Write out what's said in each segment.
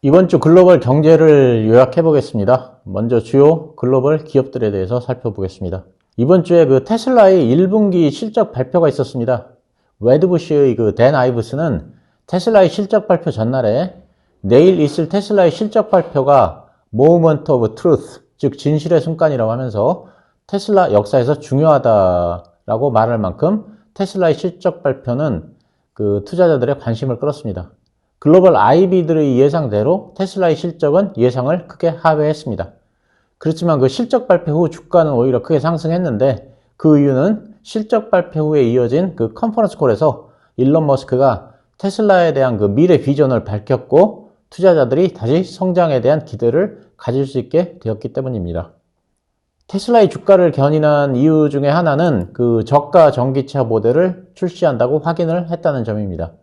이번 주 글로벌 경제를 요약해 보겠습니다. 먼저 주요 글로벌 기업들에 대해서 살펴보겠습니다. 이번 주에 테슬라의 1분기 실적 발표가 있었습니다. 웨드부시의 댄 아이브스는 테슬라의 실적 발표 전날에 내일 있을 테슬라의 실적 발표가 Moment of Truth, 즉 진실의 순간이라고 하면서 테슬라 역사에서 중요하다라고 말할 만큼 테슬라의 실적 발표는 투자자들의 관심을 끌었습니다. 글로벌 IB들의 예상대로 테슬라의 실적은 예상을 크게 하회했습니다. 그렇지만 실적 발표 후 주가는 오히려 크게 상승했는데 그 이유는 실적 발표 후에 이어진 컨퍼런스 콜에서 일론 머스크가 테슬라에 대한 미래 비전을 밝혔고 투자자들이 다시 성장에 대한 기대를 가질 수 있게 되었기 때문입니다. 테슬라의 주가를 견인한 이유 중에 하나는 저가 전기차 모델을 출시한다고 확인을 했다는 점입니다.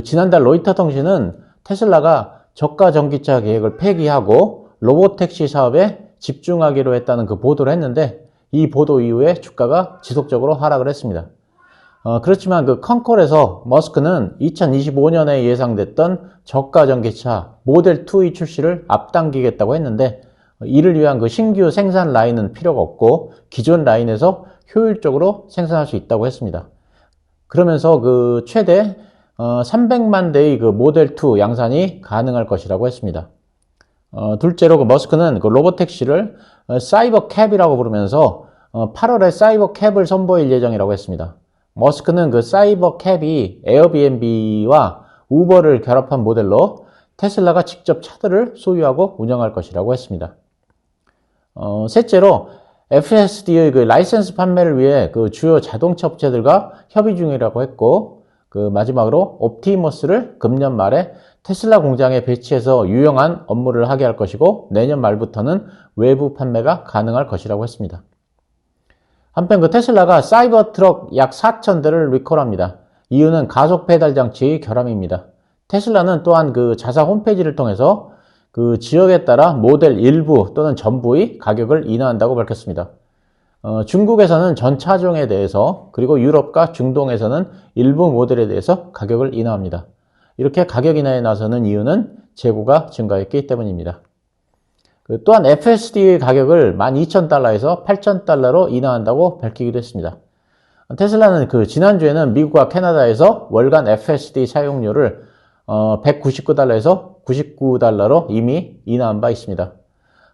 지난달 로이터 통신은 테슬라가 저가 전기차 계획을 폐기하고 로보택시 사업에 집중하기로 했다는 보도를 했는데 이 보도 이후에 주가가 지속적으로 하락을 했습니다. 그렇지만 컨콜에서 머스크는 2025년에 예상됐던 저가 전기차 모델 2의 출시를 앞당기겠다고 했는데 이를 위한 신규 생산 라인은 필요가 없고 기존 라인에서 효율적으로 생산할 수 있다고 했습니다. 그러면서 최대 300만 대의 모델 2 양산이 가능할 것이라고 했습니다. 둘째로 머스크는 로보택시를 사이버 캡이라고 부르면서 8월에 사이버 캡을 선보일 예정이라고 했습니다. 머스크는 사이버 캡이 에어비앤비와 우버를 결합한 모델로 테슬라가 직접 차들을 소유하고 운영할 것이라고 했습니다. 셋째로 FSD의 라이센스 판매를 위해 주요 자동차 업체들과 협의 중이라고 했고 마지막으로 옵티머스를 금년 말에 테슬라 공장에 배치해서 유용한 업무를 하게 할 것이고 내년 말부터는 외부 판매가 가능할 것이라고 했습니다. 한편 테슬라가 사이버 트럭 약 4,000대를 리콜합니다. 이유는 가속 페달 장치의 결함입니다. 테슬라는 또한 자사 홈페이지를 통해서 지역에 따라 모델 일부 또는 전부의 가격을 인하한다고 밝혔습니다. 중국에서는 전 차종에 대해서 그리고 유럽과 중동에서는 일부 모델에 대해서 가격을 인하합니다. 이렇게 가격 인하에 나서는 이유는 재고가 증가했기 때문입니다. 또한 FSD의 가격을 12,000달러에서 8,000달러로 인하한다고 밝히기도 했습니다. 테슬라는 지난주에는 미국과 캐나다에서 월간 FSD 사용료를 199달러에서 99달러로 이미 인하한 바 있습니다.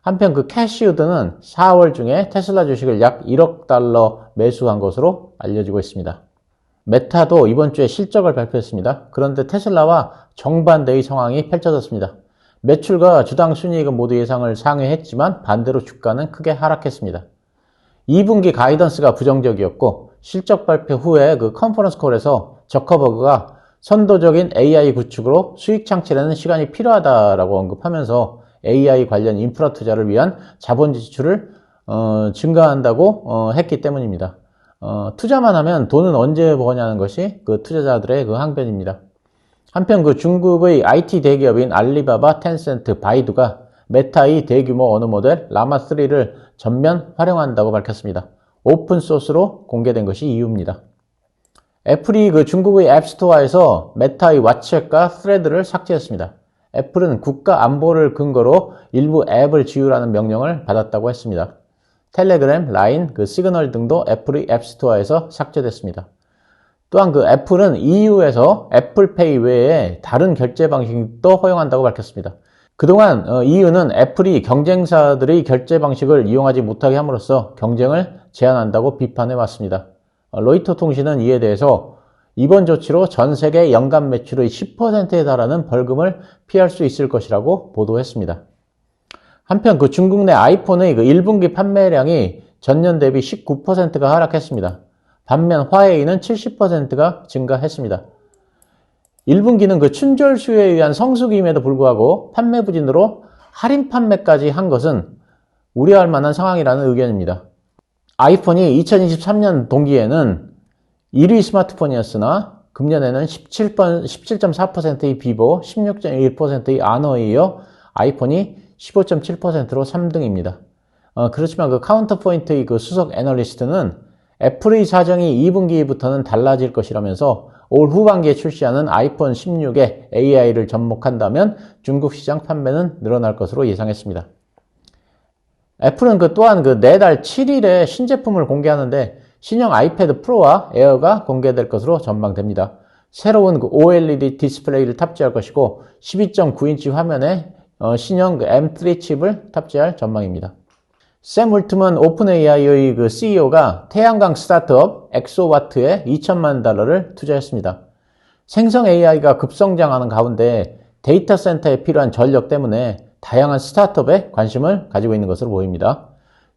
한편 캐시우드는 4월 중에 테슬라 주식을 약 1억 달러 매수한 것으로 알려지고 있습니다. 메타도 이번 주에 실적을 발표했습니다. 그런데 테슬라와 정반대의 상황이 펼쳐졌습니다. 매출과 주당 순이익은 모두 예상을 상회했지만 반대로 주가는 크게 하락했습니다. 2분기 가이던스가 부정적이었고 실적 발표 후에 컨퍼런스 콜에서 저커버그가 선도적인 AI 구축으로 수익 창출에는 시간이 필요하다라고 언급하면서 AI 관련 인프라 투자를 위한 자본 지출을 증가한다고 했기 때문입니다. 투자만 하면 돈은 언제 버냐는 것이 투자자들의 항변입니다. 한편 중국의 IT 대기업인 알리바바, 텐센트, 바이두가 메타의 대규모 언어 모델 라마3를 전면 활용한다고 밝혔습니다. 오픈소스로 공개된 것이 이유입니다. 애플이 중국의 앱스토어에서 메타의 왓챗과 스레드를 삭제했습니다. 애플은 국가 안보를 근거로 일부 앱을 지우라는 명령을 받았다고 했습니다. 텔레그램, 라인, 시그널 등도 애플의 앱스토어에서 삭제됐습니다. 또한 애플은 EU에서 애플페이 외에 다른 결제 방식도 허용한다고 밝혔습니다. 그동안 EU는 애플이 경쟁사들의 결제 방식을 이용하지 못하게 함으로써 경쟁을 제한한다고 비판해 왔습니다. 로이터 통신은 이에 대해서 이번 조치로 전 세계 연간 매출의 10%에 달하는 벌금을 피할 수 있을 것이라고 보도했습니다. 한편 중국 내 아이폰의 1분기 판매량이 전년 대비 19%가 하락했습니다. 반면 화웨이는 70%가 증가했습니다. 1분기는 춘절 수요에 의한 성수기임에도 불구하고 판매 부진으로 할인 판매까지 한 것은 우려할 만한 상황이라는 의견입니다. 아이폰이 2023년 동기에는 1위 스마트폰이었으나 금년에는 17.4%의 비보, 16.1%의 아너에 이어 아이폰이 15.7%로 3등입니다. 그렇지만 카운터포인트의 수석 애널리스트는 애플의 사정이 2분기부터는 달라질 것이라면서 올 후반기에 출시하는 아이폰 16에 AI를 접목한다면 중국 시장 판매는 늘어날 것으로 예상했습니다. 애플은 또한 내달 7일에 신제품을 공개하는데 신형 아이패드 프로와 에어가 공개될 것으로 전망됩니다. 새로운 OLED 디스플레이를 탑재할 것이고 12.9인치 화면에 신형 M3 칩을 탑재할 전망입니다. 샘 울트먼 오픈 AI의 CEO가 태양광 스타트업 엑소와트에 $2,000만 투자했습니다. 생성 AI가 급성장하는 가운데 데이터 센터에 필요한 전력 때문에 다양한 스타트업에 관심을 가지고 있는 것으로 보입니다.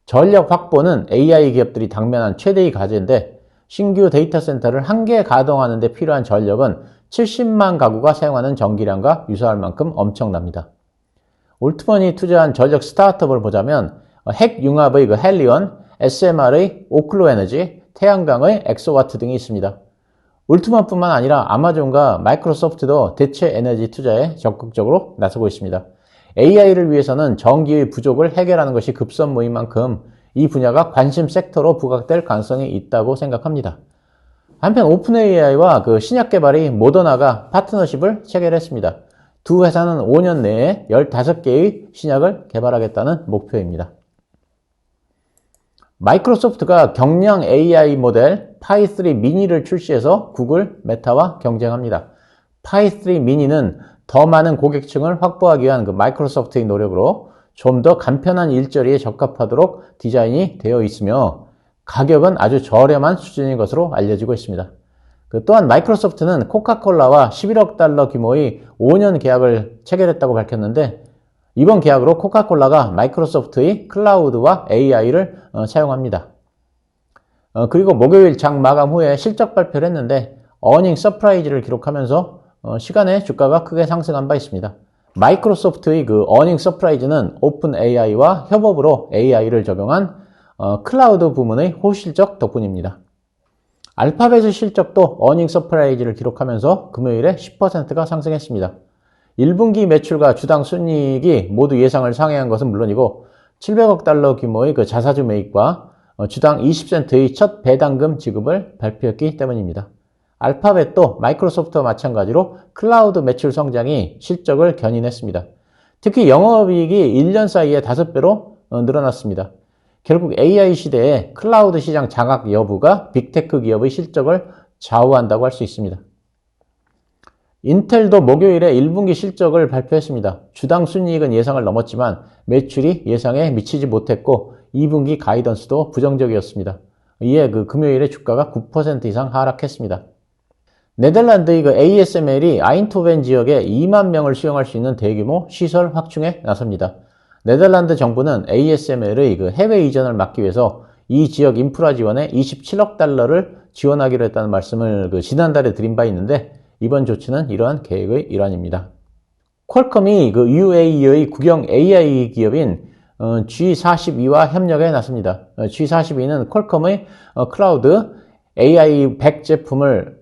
전력 확보는 AI 기업들이 당면한 최대의 과제인데 신규 데이터 센터를 한 개 가동하는 데 필요한 전력은 70만 가구가 사용하는 전기량과 유사할 만큼 엄청납니다. 올트먼이 투자한 전력 스타트업을 보자면 핵융합의 헬리온, SMR의 오클로에너지, 태양광의 엑소와트 등이 있습니다. 올트먼뿐만 아니라 아마존과 마이크로소프트도 대체 에너지 투자에 적극적으로 나서고 있습니다. AI를 위해서는 전기의 부족을 해결하는 것이 급선무인 만큼 이 분야가 관심 섹터로 부각될 가능성이 있다고 생각합니다. 한편 오픈 AI와 신약 개발이 모더나가 파트너십을 체결했습니다. 두 회사는 5년 내에 15개의 신약을 개발하겠다는 목표입니다. 마이크로소프트가 경량 AI 모델 pi3 미니를 출시해서 구글, 메타와 경쟁합니다. pi3 미니는 더 많은 고객층을 확보하기 위한 마이크로소프트의 노력으로 좀 더 간편한 일자리에 적합하도록 디자인이 되어 있으며 가격은 아주 저렴한 수준인 것으로 알려지고 있습니다. 또한 마이크로소프트는 코카콜라와 $11억 규모의 5년 계약을 체결했다고 밝혔는데 이번 계약으로 코카콜라가 마이크로소프트의 클라우드와 AI를 사용합니다. 그리고 목요일 장 마감 후에 실적 발표를 했는데 어닝 서프라이즈를 기록하면서 시간에 주가가 크게 상승한 바 있습니다. 마이크로소프트의 어닝 서프라이즈는 오픈 AI와 협업으로 AI를 적용한 클라우드 부문의 호실적 덕분입니다. 알파벳의 실적도 어닝 서프라이즈를 기록하면서 금요일에 10%가 상승했습니다. 1분기 매출과 주당 순이익이 모두 예상을 상회한 것은 물론이고 $700억 규모의 자사주 매입과 주당 20센트의 첫 배당금 지급을 발표했기 때문입니다. 알파벳도 마이크로소프트와 마찬가지로 클라우드 매출 성장이 실적을 견인했습니다. 특히 영업이익이 1년 사이에 5배로 늘어났습니다. 결국 AI 시대에 클라우드 시장 장악 여부가 빅테크 기업의 실적을 좌우한다고 할 수 있습니다. 인텔도 목요일에 1분기 실적을 발표했습니다. 주당 순이익은 예상을 넘었지만 매출이 예상에 미치지 못했고 2분기 가이던스도 부정적이었습니다. 이에 금요일에 주가가 9% 이상 하락했습니다. 네덜란드의 ASML이 아인토벤 지역에 2만 명을 수용할 수 있는 대규모 시설 확충에 나섭니다. 네덜란드 정부는 ASML의 해외 이전을 막기 위해서 이 지역 인프라 지원에 $27억 지원하기로 했다는 말씀을 지난달에 드린 바 있는데 이번 조치는 이러한 계획의 일환입니다. 퀄컴이 UAE의 국영 AI 기업인 G42와 협력에 나섭니다. G42는 퀄컴의 클라우드 AI 100 제품을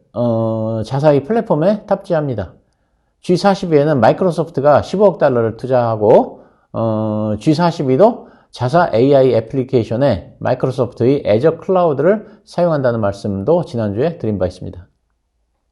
자사의 플랫폼에 탑재합니다. G42에는 마이크로소프트가 $15억 투자하고 G42도 자사 AI 애플리케이션에 마이크로소프트의 애저 클라우드를 사용한다는 말씀도 지난주에 드린 바 있습니다.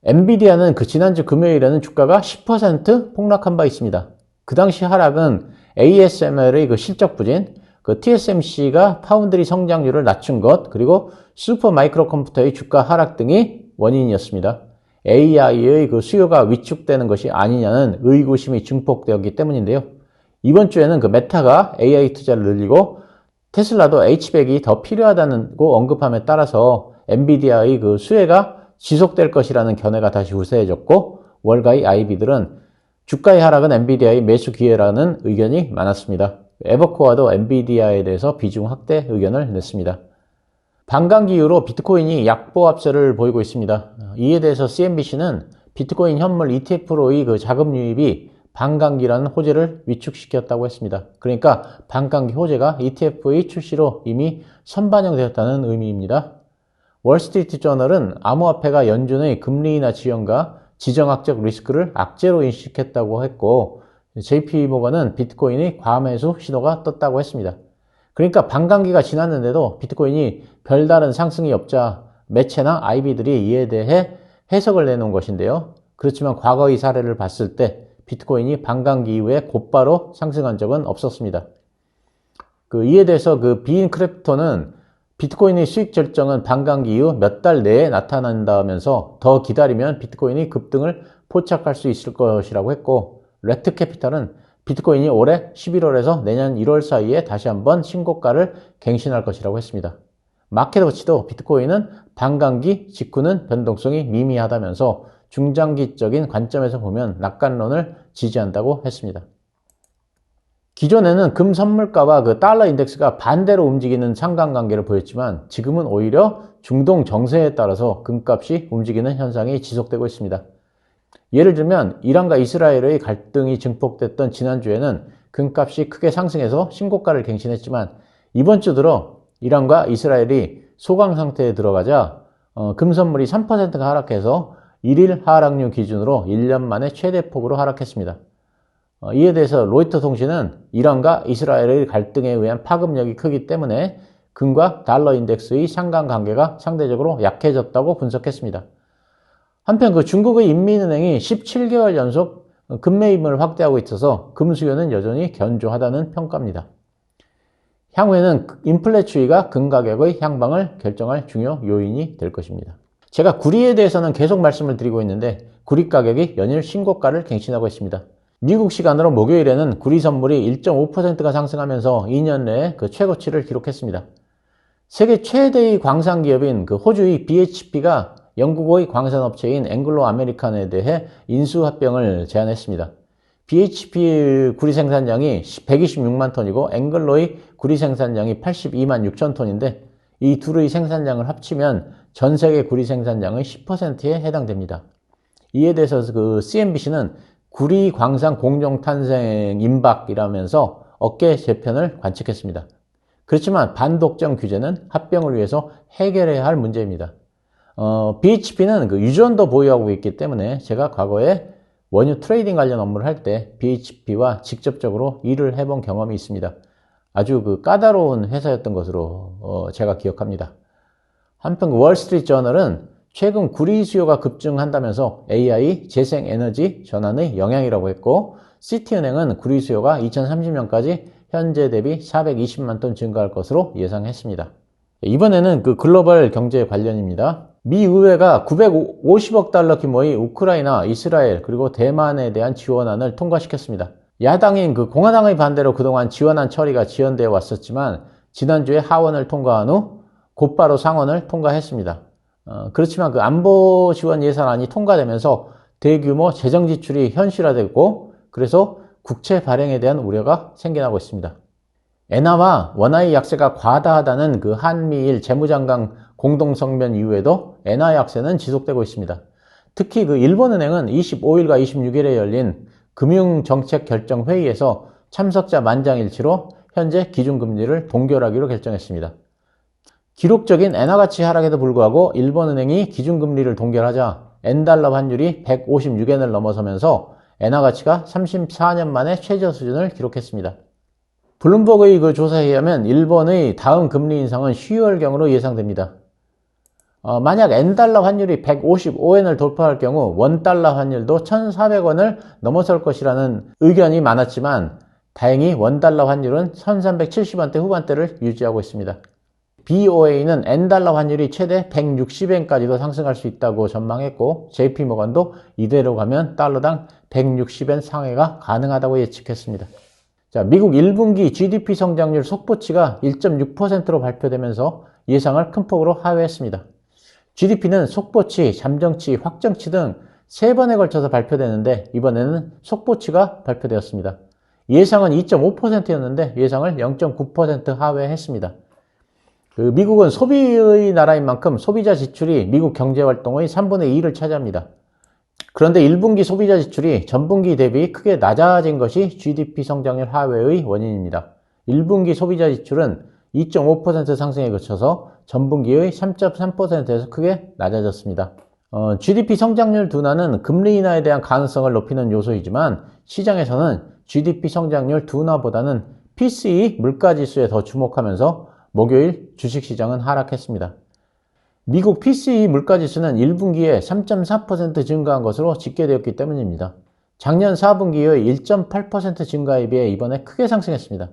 엔비디아는 지난주 금요일에는 주가가 10% 폭락한 바 있습니다. 그 당시 하락은 ASML의 실적 부진, TSMC가 파운드리 성장률을 낮춘 것, 그리고 슈퍼 마이크로 컴퓨터의 주가 하락 등이 원인이었습니다. AI의 수요가 위축되는 것이 아니냐는 의구심이 증폭되었기 때문인데요. 이번 주에는 메타가 AI 투자를 늘리고 테슬라도 H100이 더 필요하다고 언급함에 따라서 엔비디아의 수혜가 지속될 것이라는 견해가 다시 우세해졌고 월가의 IB들은 주가의 하락은 엔비디아의 매수 기회라는 의견이 많았습니다. 에버코어도 엔비디아에 대해서 비중 확대 의견을 냈습니다. 반감기 이후로 비트코인이 약보합세를 보이고 있습니다. 이에 대해서 CNBC는 비트코인 현물 ETF로의 자금 유입이 반감기라는 호재를 위축시켰다고 했습니다. 그러니까 반감기 호재가 ETF의 출시로 이미 선반영되었다는 의미입니다. 월스트리트 저널은 암호화폐가 연준의 금리 인하 지연과 지정학적 리스크를 악재로 인식했다고 했고 JP모건은 비트코인의 과매수 신호가 떴다고 했습니다. 그러니까 반감기가 지났는데도 비트코인이 별다른 상승이 없자 매체나 IB들이 이에 대해 해석을 내놓은 것인데요. 그렇지만 과거의 사례를 봤을 때 비트코인이 반감기 이후에 곧바로 상승한 적은 없었습니다. 이에 대해서 비인 크래프터는 비트코인의 수익 결정은 반감기 이후 몇 달 내에 나타난다면서 더 기다리면 비트코인이 급등을 포착할 수 있을 것이라고 했고, 레트 캐피탈은 비트코인이 올해 11월에서 내년 1월 사이에 다시 한번 신고가를 갱신할 것이라고 했습니다. 마켓워치도 비트코인은 반감기 직후는 변동성이 미미하다면서 중장기적인 관점에서 보면 낙관론을 지지한다고 했습니다. 기존에는 금 선물가와 달러 인덱스가 반대로 움직이는 상관관계를 보였지만 지금은 오히려 중동 정세에 따라서 금값이 움직이는 현상이 지속되고 있습니다. 예를 들면 이란과 이스라엘의 갈등이 증폭됐던 지난주에는 금값이 크게 상승해서 신고가를 갱신했지만 이번 주 들어 이란과 이스라엘이 소강 상태에 들어가자 금 선물이 3%가 하락해서 1일 하락률 기준으로 1년 만에 최대폭으로 하락했습니다. 이에 대해서 로이터 통신은 이란과 이스라엘의 갈등에 의한 파급력이 크기 때문에 금과 달러 인덱스의 상관관계가 상대적으로 약해졌다고 분석했습니다. 한편 중국의 인민은행이 17개월 연속 금매입을 확대하고 있어서 금 수요는 여전히 견조하다는 평가입니다. 향후에는 인플레 추이가 금 가격의 향방을 결정할 중요 요인이 될 것입니다. 제가 구리에 대해서는 계속 말씀을 드리고 있는데 구리 가격이 연일 신고가를 갱신하고 있습니다. 미국 시간으로 목요일에는 구리 선물이 1.5%가 상승하면서 2년 내에 최고치를 기록했습니다. 세계 최대의 광산 기업인 호주의 BHP가 영국의 광산업체인 앵글로 아메리칸에 대해 인수합병을 제안했습니다. BHP 구리 생산량이 126만 톤이고 앵글로의 구리 생산량이 82만 6천 톤인데 이 둘의 생산량을 합치면 전 세계 구리 생산량의 10%에 해당됩니다. 이에 대해서 CNBC는 구리 광산 공정 탄생 임박이라면서 어깨 재편을 관측했습니다. 그렇지만 반독점 규제는 합병을 위해서 해결해야 할 문제입니다. BHP는 유전도 보유하고 있기 때문에 제가 과거에 원유 트레이딩 관련 업무를 할 때 BHP와 직접적으로 일을 해본 경험이 있습니다. 아주 까다로운 회사였던 것으로 제가 기억합니다. 한편 월스트리트 저널은 최근 구리 수요가 급증한다면서 AI, 재생에너지 전환의 영향이라고 했고 시티은행은 구리 수요가 2030년까지 현재 대비 420만 톤 증가할 것으로 예상했습니다. 이번에는 글로벌 경제 관련입니다. 미 의회가 950억 달러 규모의 우크라이나, 이스라엘, 그리고 대만에 대한 지원안을 통과시켰습니다. 야당인 공화당의 반대로 그동안 지원안 처리가 지연되어 왔었지만 지난주에 하원을 통과한 후 곧바로 상원을 통과했습니다. 그렇지만 안보 지원 예산안이 통과되면서 대규모 재정 지출이 현실화됐고 그래서 국채 발행에 대한 우려가 생겨나고 있습니다. 엔화와 원화의 약세가 과다하다는 한미일 재무장관 공동성명 이후에도 엔화 약세는 지속되고 있습니다. 특히 일본은행은 25일과 26일에 열린 금융정책결정회의에서 참석자 만장일치로 현재 기준금리를 동결하기로 결정했습니다. 기록적인 엔화 가치 하락에도 불구하고 일본은행이 기준금리를 동결하자 엔달러 환율이 156엔을 넘어서면서 엔화 가치가 34년 만에 최저 수준을 기록했습니다. 블룸버그의 조사에 의하면 일본의 다음 금리 인상은 10월경으로 예상됩니다. 만약 엔달러 환율이 155엔을 돌파할 경우 원달러 환율도 1,400원을 넘어설 것이라는 의견이 많았지만 다행히 원달러 환율은 1,370원대 후반대를 유지하고 있습니다. BOA는 엔달러 환율이 최대 160엔까지도 상승할 수 있다고 전망했고 JP모건도 이대로 가면 달러당 160엔 상회가 가능하다고 예측했습니다. 자, 미국 1분기 GDP 성장률 속보치가 1.6%로 발표되면서 예상을 큰 폭으로 하회했습니다. GDP는 속보치, 잠정치, 확정치 등 3번에 걸쳐서 발표되는데 이번에는 속보치가 발표되었습니다. 예상은 2.5%였는데 예상을 0.9% 하회했습니다. 미국은 소비의 나라인 만큼 소비자 지출이 미국 경제활동의 3분의 2를 차지합니다. 그런데 1분기 소비자 지출이 전분기 대비 크게 낮아진 것이 GDP 성장률 하회의 원인입니다. 1분기 소비자 지출은 2.5% 상승에 그쳐서 전분기의 3.3%에서 크게 낮아졌습니다. GDP 성장률 둔화는 금리 인하에 대한 가능성을 높이는 요소이지만 시장에서는 GDP 성장률 둔화보다는 PCE 물가지수에 더 주목하면서 목요일 주식시장은 하락했습니다. 미국 PCE 물가지수는 1분기에 3.4% 증가한 것으로 집계되었기 때문입니다. 작년 4분기의 1.8% 증가에 비해 이번에 크게 상승했습니다.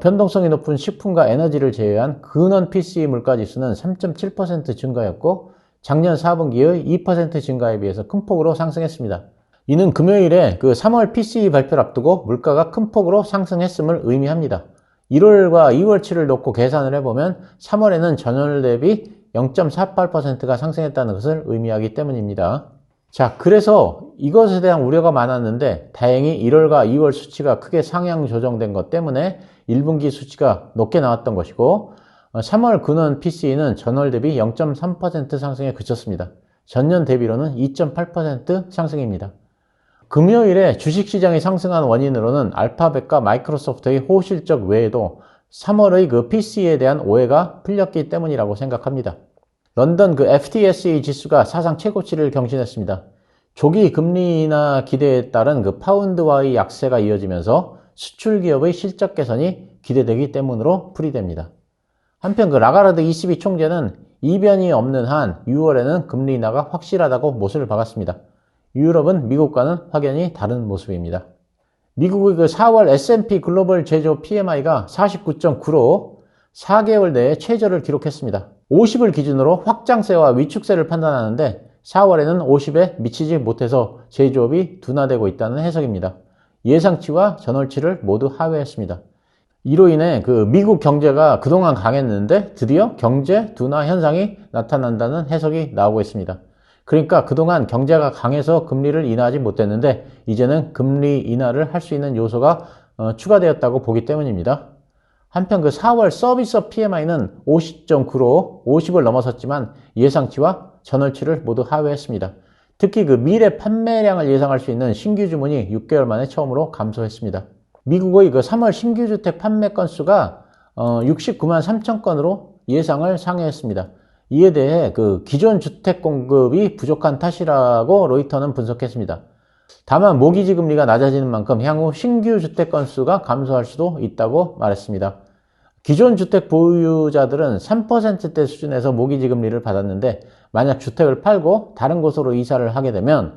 변동성이 높은 식품과 에너지를 제외한 근원 PCE 물가지수는 3.7% 증가였고 작년 4분기의 2% 증가에 비해서 큰 폭으로 상승했습니다. 이는 금요일에 3월 PCE 발표를 앞두고 물가가 큰 폭으로 상승했음을 의미합니다. 1월과 2월치를 놓고 계산을 해보면 3월에는 전월 대비 0.48%가 상승했다는 것을 의미하기 때문입니다. 자, 그래서 이것에 대한 우려가 많았는데 다행히 1월과 2월 수치가 크게 상향 조정된 것 때문에 1분기 수치가 높게 나왔던 것이고 3월 근원 PCE는 전월 대비 0.3% 상승에 그쳤습니다. 전년 대비로는 2.8% 상승입니다. 금요일에 주식시장이 상승한 원인으로는 알파벳과 마이크로소프트의 호실적 외에도 3월의 PC에 대한 오해가 풀렸기 때문이라고 생각합니다. 런던 FTSE 지수가 사상 최고치를 경신했습니다. 조기 금리 인하 기대에 따른 파운드와의 약세가 이어지면서 수출 기업의 실적 개선이 기대되기 때문으로 풀이됩니다. 한편 라가르드 ECB 총재는 이변이 없는 한 6월에는 금리 인하가 확실하다고 못을 박았습니다. 유럽은 미국과는 확연히 다른 모습입니다. 미국의 4월 S&P 글로벌 제조 PMI가 49.9로 4개월 내에 최저를 기록했습니다. 50을 기준으로 확장세와 위축세를 판단하는데 4월에는 50에 미치지 못해서 제조업이 둔화되고 있다는 해석입니다. 예상치와 전월치를 모두 하회했습니다. 이로 인해 미국 경제가 그동안 강했는데 드디어 경제 둔화 현상이 나타난다는 해석이 나오고 있습니다. 그러니까 그동안 경제가 강해서 금리를 인하하지 못했는데 이제는 금리 인하를 할 수 있는 요소가 추가되었다고 보기 때문입니다. 한편 4월 서비스 PMI는 50.9로 50을 넘어섰지만 예상치와 전월치를 모두 하회했습니다. 특히 미래 판매량을 예상할 수 있는 신규 주문이 6개월 만에 처음으로 감소했습니다. 미국의 3월 신규 주택 판매 건수가 69만 3천 건으로 예상을 상회했습니다. 이에 대해 기존 주택 공급이 부족한 탓이라고 로이터는 분석했습니다. 다만 모기지 금리가 낮아지는 만큼 향후 신규 주택 건수가 감소할 수도 있다고 말했습니다. 기존 주택 보유자들은 3%대 수준에서 모기지 금리를 받았는데 만약 주택을 팔고 다른 곳으로 이사를 하게 되면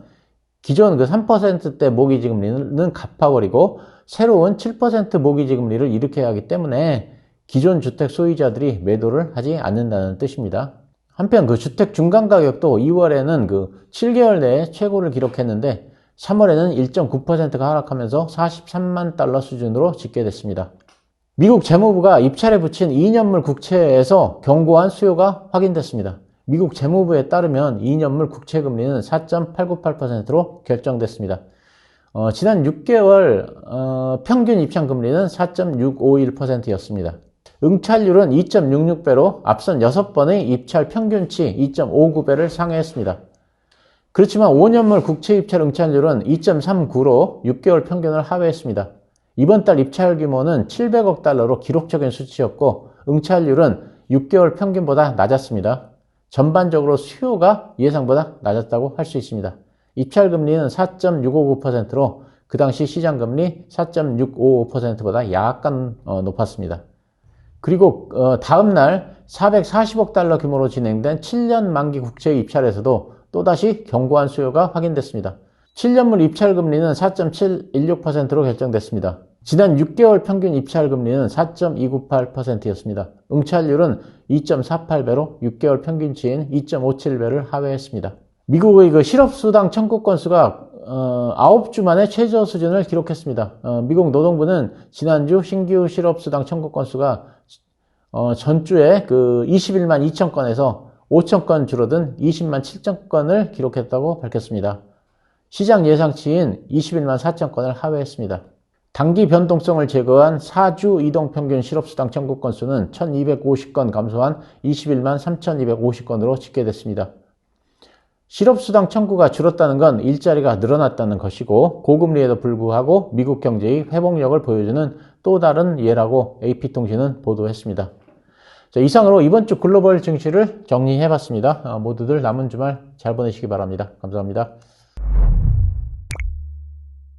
기존 3%대 모기지 금리는 갚아버리고 새로운 7% 모기지 금리를 일으켜야 하기 때문에 기존 주택 소유자들이 매도를 하지 않는다는 뜻입니다. 한편 주택 중간 가격도 2월에는 7개월 내에 최고를 기록했는데 3월에는 1.9%가 하락하면서 43만 달러 수준으로 집계됐습니다. 미국 재무부가 입찰에 붙인 2년물 국채에서 견고한 수요가 확인됐습니다. 미국 재무부에 따르면 2년물 국채 금리는 4.898%로 결정됐습니다. 지난 6개월 평균 입찰 금리는 4.651%였습니다. 응찰률은 2.66배로 앞선 6번의 입찰 평균치 2.59배를 상회했습니다. 그렇지만 5년물 국채 입찰 응찰률은 2.39로 6개월 평균을 하회했습니다. 이번 달 입찰 규모는 700억 달러로 기록적인 수치였고 응찰률은 6개월 평균보다 낮았습니다. 전반적으로 수요가 예상보다 낮았다고 할 수 있습니다. 입찰 금리는 4.659%로 그 당시 시장 금리 4.655%보다 약간 높았습니다. 그리고 다음 날 440억 달러 규모로 진행된 7년 만기 국채 입찰에서도 또다시 견고한 수요가 확인됐습니다. 7년물 입찰 금리는 4.716%로 결정됐습니다. 지난 6개월 평균 입찰 금리는 4.298%였습니다. 응찰률은 2.48배로 6개월 평균치인 2.57배를 하회했습니다. 미국의 실업수당 청구 건수가 9주 만에 최저 수준을 기록했습니다. 미국 노동부는 지난주 신규 실업수당 청구 건수가 전주에 21만 2천 건에서 5천 건 줄어든 20만 7천 건을 기록했다고 밝혔습니다. 시장 예상치인 21만 4천 건을 하회했습니다. 단기 변동성을 제거한 4주 이동평균 실업수당 청구 건수는 1250건 감소한 21만 3250건으로 집계됐습니다. 실업수당 청구가 줄었다는 건 일자리가 늘어났다는 것이고 고금리에도 불구하고 미국 경제의 회복력을 보여주는 또 다른 예라고 AP통신은 보도했습니다. 자, 이상으로 이번 주 글로벌 증시를 정리해봤습니다. 모두들 남은 주말 잘 보내시기 바랍니다. 감사합니다.